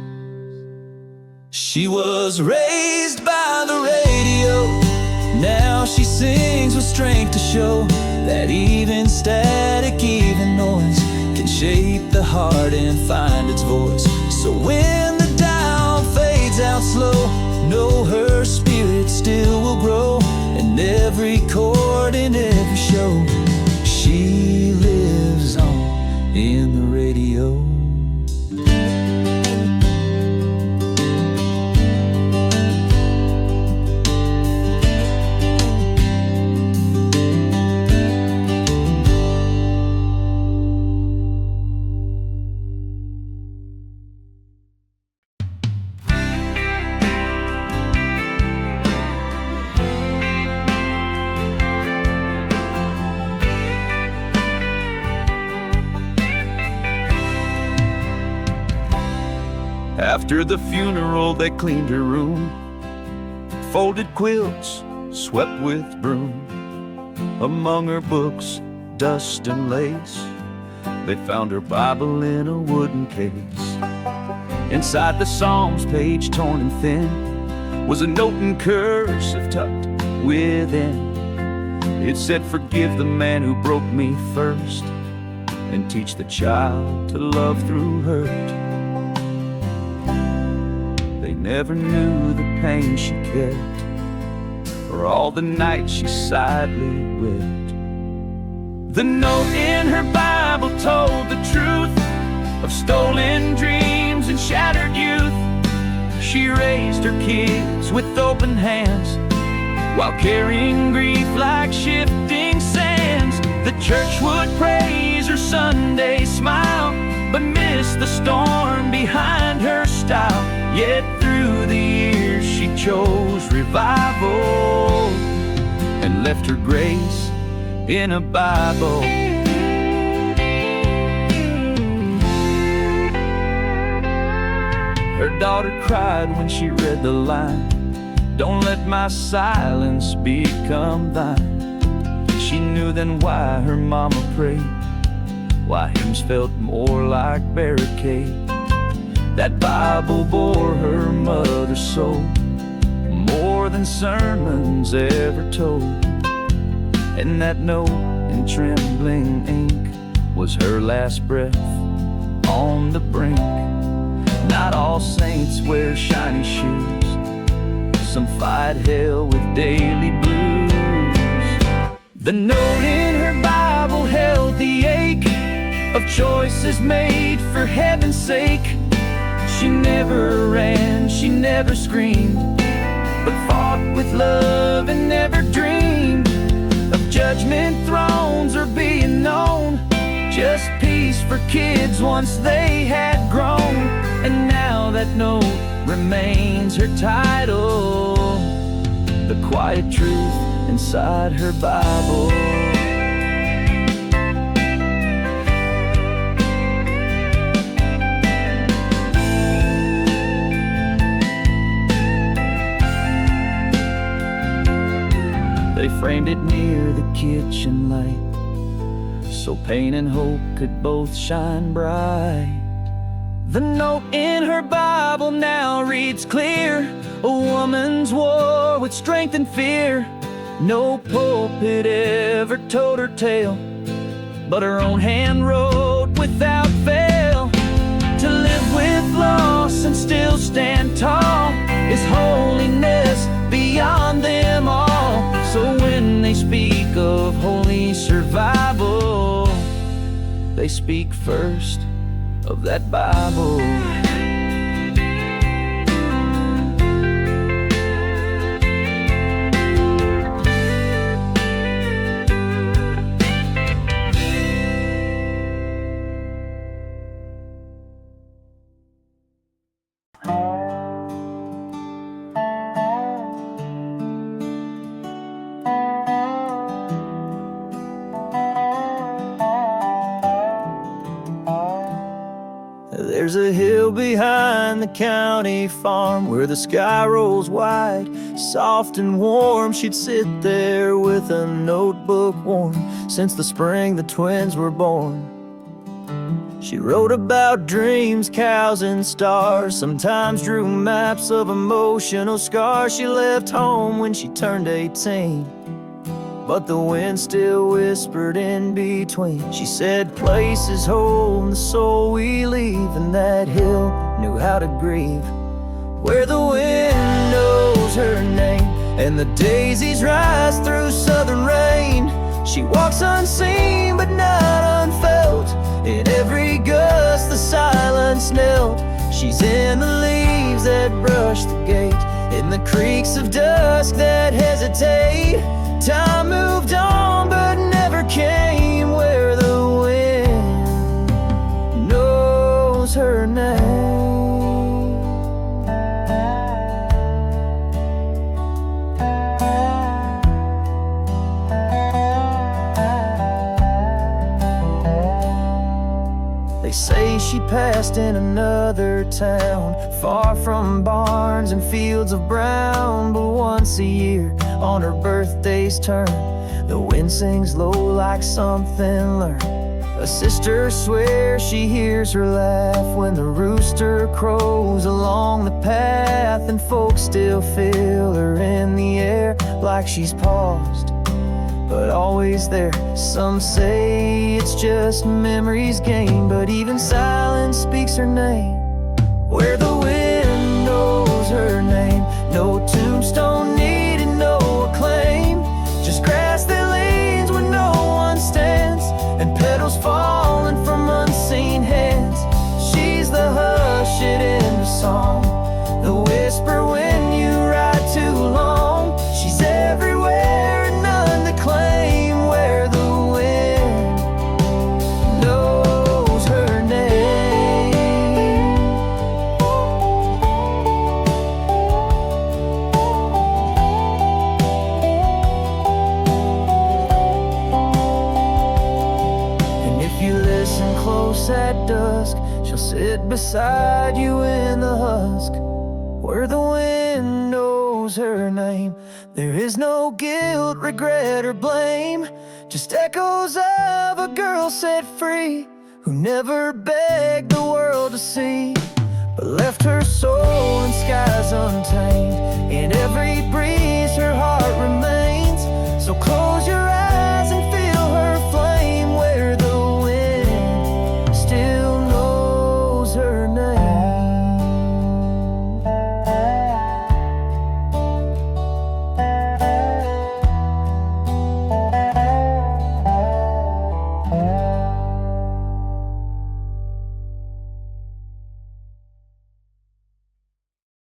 She was raised by the radio. Now she sings with strength to show that even static, even noise can shape the heart and find its voice. So when the dial fades out slow, know her spirit still will grow. In every chord, in every show, she lives on in the radio. After the funeral, they cleaned her room, folded quilts, swept with broom. Among her books, dust and lace, they found her Bible in a wooden case. Inside the Psalms, page torn and thin, was a note in cursive tucked within. It said, "Forgive the man who broke me first, and teach the child to love through hurt." Never knew the pain she kept, or all the nights she sadly wept. The note in her Bible told the truth of stolen dreams and shattered youth. She raised her kids with open hands, while carrying grief like shifting sands. The church would praise her Sunday smile, but missed the storm behind her style. Yet through the years she chose revival, and left her grace in a Bible. Her daughter cried when she read the line, "Don't let my silence become thine." She knew then why her mama prayed, why hymns felt more like barricade. That Bible bore her mother's soul, more than sermons ever told. And that note in trembling ink was her last breath on the brink. Not all saints wear shiny shoes, some fight hell with daily blues. The note in her Bible held the ache of choices made for heaven's sake. She never ran, she never screamed, but fought with love and never dreamed and thrones are being known. Just peace for kids once they had grown. And now that note remains her title, the quiet truth inside her Bible. They framed it near the kitchen light, so pain and hope could both shine bright. The note in her Bible now reads clear: a woman's war with strength and fear. No pulpit ever told her tale, but her own hand wrote without fail. To live with loss and still stand tall is holiness beyond them all. So when they speak of holy survival, they speak first of that Bible. There's a hill behind the county farm where the sky rolls wide, soft and warm. She'd sit there with a notebook worn since the spring the twins were born. She wrote about dreams, cows and stars, sometimes drew maps of emotional scars. She left home when she turned 18, but the wind still whispered in between. She said places hold the soul we leave, and that hill knew how to grieve. Where the wind knows her name and the daisies rise through southern rain. She walks unseen but not unfelt. In every gust the silence knelt. She's in the leaves that brush the gate, in the creaks of dusk that hesitate. Time moved on but never came where the wind knows her name. They say she passed in another town, far from barns and fields of brown. But once a year, on her birthday's turn, the wind sings low like something learned. A sister swears she hears her laugh when the rooster crows along the path, and folks still feel her in the air like she's paused, but always there. Some say it's just memories gained, but even silence speaks her name. Where the wind knows her name, no tombstone needed, no acclaim, just grass that leans when no one stands, and petals falling from unseen hands. She's the hush it into song, the whisper when you ride too long. She's everywhere and none to claim. Where the wind knows her name. And if you listen close at dusk, she'll sit beside you in the husk. Where the wind knows her name, there is no guilt, regret, or blame, just echoes of a girl set free, who never begged the world to see, but left her soul in skies untamed. In every breath